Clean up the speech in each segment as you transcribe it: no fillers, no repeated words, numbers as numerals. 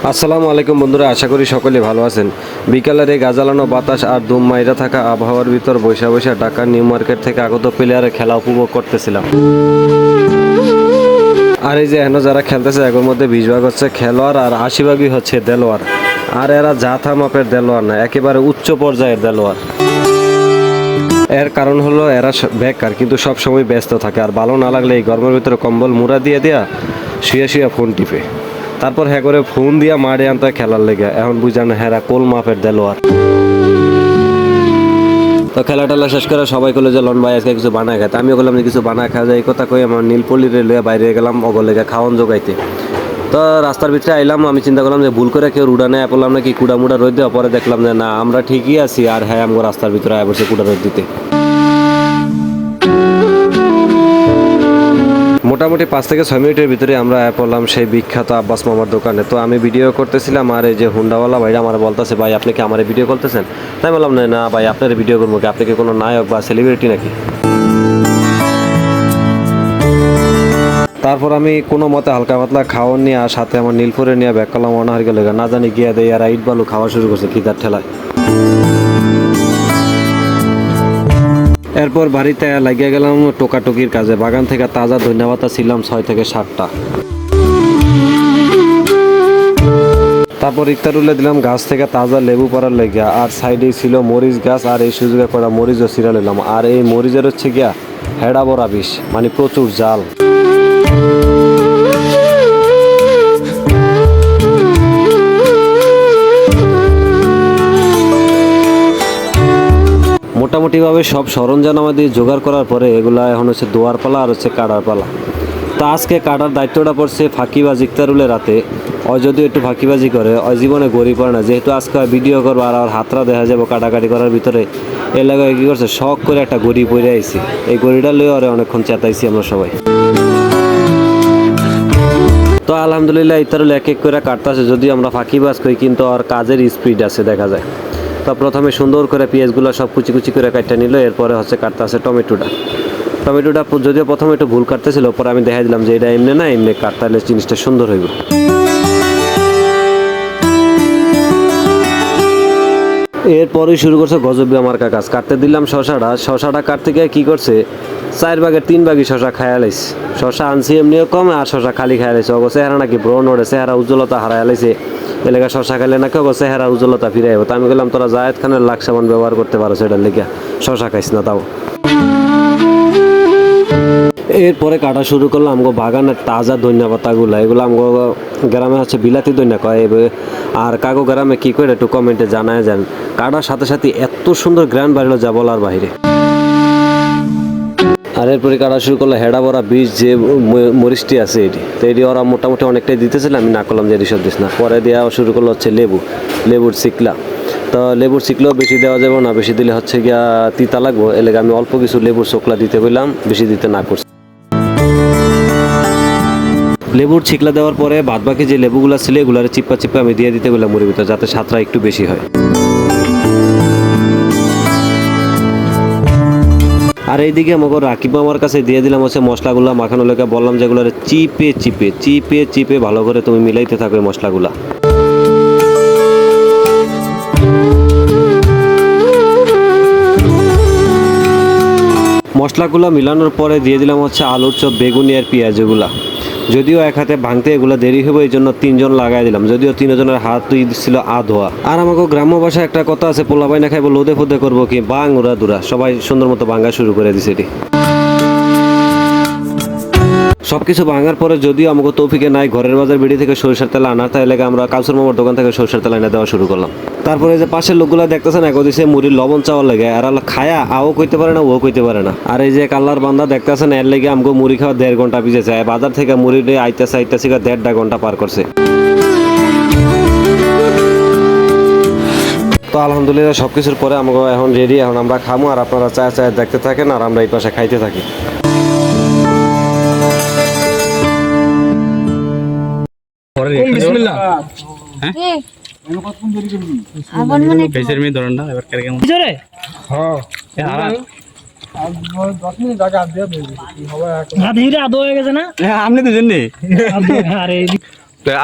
আসসালামু আলাইকুম বন্ধুরা, আশা করি সকলে ভালো আছেন। বিকালের এই গাজালানো বাতাস আর দুম মাইরা থাকা আবহাওয়ার ভিতর বৈশা বৈশা ঢাকা নিউ মার্কেট থেকে আগত প্লেয়ারের খেলা উপভোগ করতেছিলাম। আর এই যে এখনো যারা খেলতেছে এর মধ্যে 20 ভাগ হচ্ছে খেলোয়াড় আর 80 ভাগই হচ্ছে দেলোয়ার। আর এরা জাথা মাপের দেলোয়ার না, একেবারে উচ্চ পর্যায়ের দেলোয়ার। এর কারণ হলো এরা বেকার, কিন্তু সব সময় ব্যস্ত থাকে। আর ভালো না লাগলে এই গরমের ভিতরে কম্বল মুড়া দিয়ে দেয়া শুয়ে শুয়ে ফোন টিপে, তারপর হ্যাঁ করে ফোন দিয়া মারে আনতে খেলার লেগে। এখন বুঝান হেরা কোল মাপের দেলোয়ার। তো খেলা টেলা শেষ করে সবাই কলে যে লন ভাই আজকে কিছু বানায় খায়। আমিও বললাম যে কিছু বানায় খাওয়া যায়, এই কথা কই আমার নীলপল্লী রেলওয়ে বাইরে গেলাম অগলেগে খাওয়ান জোগাইতে। তো রাস্তার ভিতরে আইলাম, আমি চিন্তা করলাম যে ভুল করে কেউ উড়ানে পড়লাম নাকি কুড়া মুড়া রোদ দেওয়া। পরে দেখলাম যে না, আমরা ঠিকই আছি। আর হ্যাঁ, আমগো রাস্তার ভিতরে আয় বসে কুড়া রোদ দিতে। মোটামুটি 5 থেকে 6 মিনিটের ভিতরে আমরা পড়লাম সেই বিখ্যাত আব্বাস মামার দোকানে। তো আমি ভিডিও করতেছিলাম, আর এই যে হুন্ডাওয়ালা ভাইরা আমার বলতেছে, ভাই আপনি কি আমার ভিডিও করতেছেন? তাই বললাম না ভাই, আপনার ভিডিও করবো কি? আপনি কি কোনো নায়ক বা সেলিব্রিটি নাকি? তারপর আমি কোনো মতে হালকা পাতলা খাওয়ার নিয়ে আর সাথে আমার নীলপুরে নিয়ে ব্যাক করলাম অনাহারিকে লেগে। না জানি গিয়ে দেয় আর ইট বালু খাওয়া শুরু করছে খিদার ঠেলায়। এরপর বাড়িতে লাগিয়ে গেলাম টোকাটুকির কাজে। বাগান থেকে তাজা ধন্যবাতা ছিলাম 6 থেকে 7টা। তারপর ইফতারুল্লে দিলাম গাছ থেকে তাজা লেবু পড়ার লেগে। আর সাইডে ছিল মরিচ গাছ, আর এই সুযোগে করা মরিচও ছিঁড়া নিলাম। আর এই মরিচের হচ্ছে গিয়া হেডা বড়া বিষ, মানে প্রচুর জাল। মোটামুটিভাবে সব সরঞ্জাম আমাদের জোগাড় করার পরে এগুলা এখন হচ্ছে দোয়ার পালা আর হচ্ছে কাটার পালা। তো আজকে কাটার দায়িত্বটা পড়ছে ফাঁকিবাজ ইফতারুলের রাতে। ওই যদিও একটু ফাঁকিবাজি করে, ওই জীবনে গড়ি পড়ে না। যেহেতু আজকে ভিডিও করবো আর হাতরা দেখা যাবো কাটাকাটি করার ভিতরে, এর লাগে কী করছে, শখ করে একটা গড়ি পরে আইছি। এই গড়িটা লয়ে ওরে অনেকক্ষণ চেতাইছি আমরা সবাই। তো আলহামদুলিল্লাহ ইফতারুল এক এক করে কাটতেছে। যদিও আমরা ফাঁকিবাজ করি, কিন্তু আর কাজের স্পিড আছে দেখা যায়। তো প্রথমে সুন্দর করে পেঁয়াজগুলো সব কুচি কুচি করে কাটতে নিল। এরপরে হচ্ছে কাটতে আছে টমেটোটা। যদিও প্রথমে একটু ভুল কাটতেছিল, পরে আমি দেখাই দিলাম যে এটা এমনি না, এমনি কাটতে জিনিসটা সুন্দর হইব। এরপরেই শুরু করছে গজব আমার কাজ। কাটতে দিলাম শশাটা কাটতে গিয়ে কী করছে, 4 ভাগের 3 ভাগই শশা খাইয়া লাইছে। শশা আনছি এমনিও কম, আর শশা খালি খাইয়া লাইছে। অগো চেহারা নাকি ব্রণ ওড়ে, চেহারা উজ্জ্বলতা হারাইয়া লাইছে। এলাকা শশা খাইলে নাকি অগো চেহারা উজ্জ্বলতা ফিরে আইব। তো আমি বললাম তোরা জায়েদ খানের লাখ সাবান ব্যবহার করতে পারো, সেটার লেগে শশা খাইস না তাও। এরপরে কাটা শুরু করলাম আমগো বাগানের তাজা ধনিয়া পাতাগুলো। এগুলো আমগো গ্রামে হচ্ছে বিলাতি ধনিয়া কয়। আর কাগো গ্রামে কী করে একটু কমেন্টে জানায় যান। কাটার সাথে সাথে এত সুন্দর গ্রান বাড়িলো যা বলার বাইরে। আর এরপরে কাটা শুরু করলো হেডা ভরা বীজ, যে মরিচটি আছে এটি। তো এটি ওরা মোটামুটি অনেকটাই দিতেছিল, আমি না করলাম যে এটি সব দিস না। পরে দেওয়া শুরু করলো হচ্ছে লেবুর চিকলা। তো লেবুর চিকলাও বেশি দেওয়া যাবে না, বেশি দিলে হচ্ছে গিয়া তিতা লাগবো। এলাকা আমি অল্প কিছু লেবুর চোকলা দিতে বললাম, বেশি দিতে না করছি। লেবুর ছিকলা দেওয়ার পরে বাদ বাকি যে লেবুগুলো ছিল এগুলার চিপ্পা আমি দিয়ে দিতে বললাম মুড়ির ভিতরে, যাতে স্বাদটা একটু বেশি হয়। আর এইদিকে আমাকে রাকিব আমার কাছে দিয়ে দিলাম হচ্ছে মশলাগুলো মাখানো লেগে। বললাম যেগুলো চিপে ভালো করে তুমি মিলাইতে থাকো এই মশলাগুলা। মশলাগুলো মিলানোর পরে দিয়ে দিলাম হচ্ছে আলুর চপ, বেগুনি আর পেঁয়াজগুলা। যদিও এক হাতে ভাঙতে এগুলো দেরি হবে, এই জন্য 3 জন লাগাই দিলাম। যদিও 3 জনের হাতই ছিল আধোয়া। আর আমাকে গ্রাম্য ভাষায় একটা কথা আছে, পোলাপাই না খাইবো লোদে ফোদে করবো কি, বাং উড়া দুরা। সবাই সুন্দর মতো ভাঙা শুরু করে দিছে এটি। সবকিছু ভাঙার পরে যদিও আমাকে তৌফিকে নাই ঘরের বাজার বিড়ি থেকে সরিষার তেল আনা, তাই লেগে আমরা কাউসুর মামার দোকান থেকে সরিষার তেল এনে দেওয়া শুরু করলাম। তারপরে যে পাশের লোকগুলো দেখতেছেন এক দিছে মুড়ির লবণ চাওয়ার লেগে। আর খায়া আও কইতে পারে না, ও কইতে পারে না। আর এই যে কাল্লার বান্দা দেখতেছেন, এর লেগে আমাকে মুড়ি খাওয়া 1.5 ঘন্টা পিছিয়েছে। বাজার থেকে মুড়ি আইতেছে 1.5 ঘন্টা পার করছে। তো আলহামদুলিল্লাহ সবকিছুর পরে আমাকে এখন রেডি। এখন আমরা খামো, আর আপনারা চায় দেখতে থাকেন, আর আমরা এই পাশে খাইতে থাকি। আপনি দুজন নেই।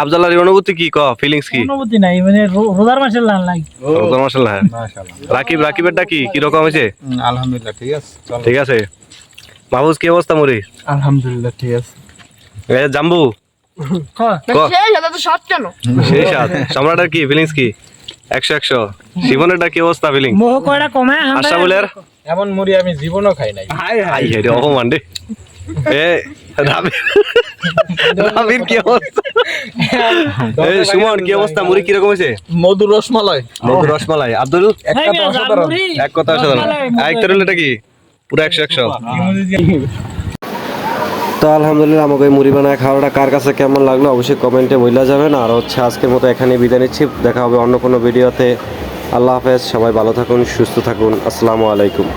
আফজালের অনুভূতি কি ফিলিংস কি অনুভূতি নাই মানে রোজার মাসের লাল লাগে মাশাআল্লাহ রাকিবেরটা কি রকম হয়েছে আলহামদুলিল্লাহ ঠিক আছে ঠিক আছে মাহফুজ কি অবস্থা মুড়ি আলহামদুলিল্লাহ ঠিক আছে জাম্বু সেই সাত সম্রাটের কি ফিলিংস কি 100 শিবনেরটা কি অবস্থা ফিলিং মোহ কয়টা কমে আশা বলের এমন মুড়ি আমি জীবনও খাই নাই আই রে অপমান রে এ রাবির কি অবস্থা সুমন কি অবস্থা মুড়ি কি রকম হয়েছে মধুর রসমালাই আব্দুল এক কথা সাধারণ এটা কি পুরো 100 তো আলহামদুলিল্লাহ আমাকে মুড়ি বানায় খাওয়াটা কার কাছে কেমন লাগলো অবশ্যই কমেন্টে বইলা যাবেন আর আজকের মতো এখানে বিদায় নিচ্ছি দেখা হবে অন্য কোনো ভিডিওতে আল্লাহ হাফেজ সবাই ভালো থাকুন সুস্থ থাকুন আসসালামু আলাইকুম